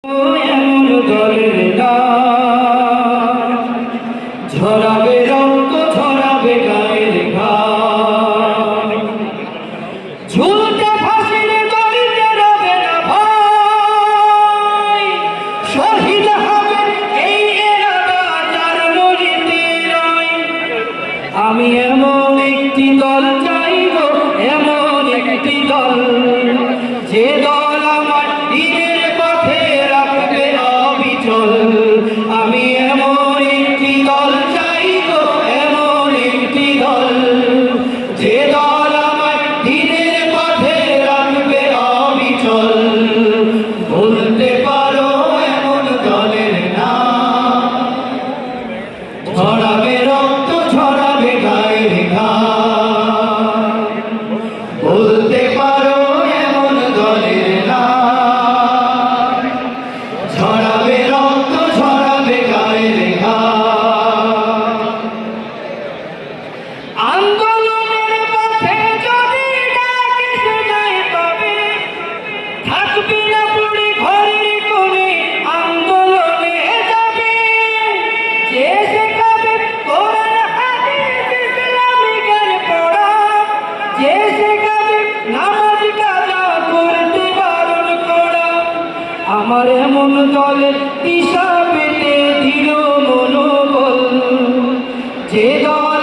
এমন দলের নাম ঝরাবে রক্ত ঝরাবে গায়ের ঘাম ঝুলতে ফাঁসির দড়িতে রবে না ভয় শহীদ হবে এই এলাকা যার মরিতে নয়। আমি এমন একটি দল চাইব, এমন একটি দল যে দল আমার দিনের পথে রাখবে অবিচল। আমি এমন একটি দল চাইব, এমন একটি দল যে দল আমার দিনের পথে রাখবে অবিচল। বলতে পারো এমন দলের নাম ঝরাবে রক্ত ঝরাবে গায়ের ঘাম। বলতে পারো এমন দলের নাম ঝরাবে রক্ত ঝরাবে গায়ের ঘাম। আন্দোলনের পথে যদি ডাক এসে যায় তবে থাকবি না পুরি ঘরের কোণে আন্দোলনে যাবে। যে শেখাবে কোরআন হাদিস ইসলামী জ্ঞান পড়া, যে শেখাবে নামাজ কাজা করতে বারণ করা। আমার এমন দলের দিশা পেতে দৃঢ় মনোবল যে দল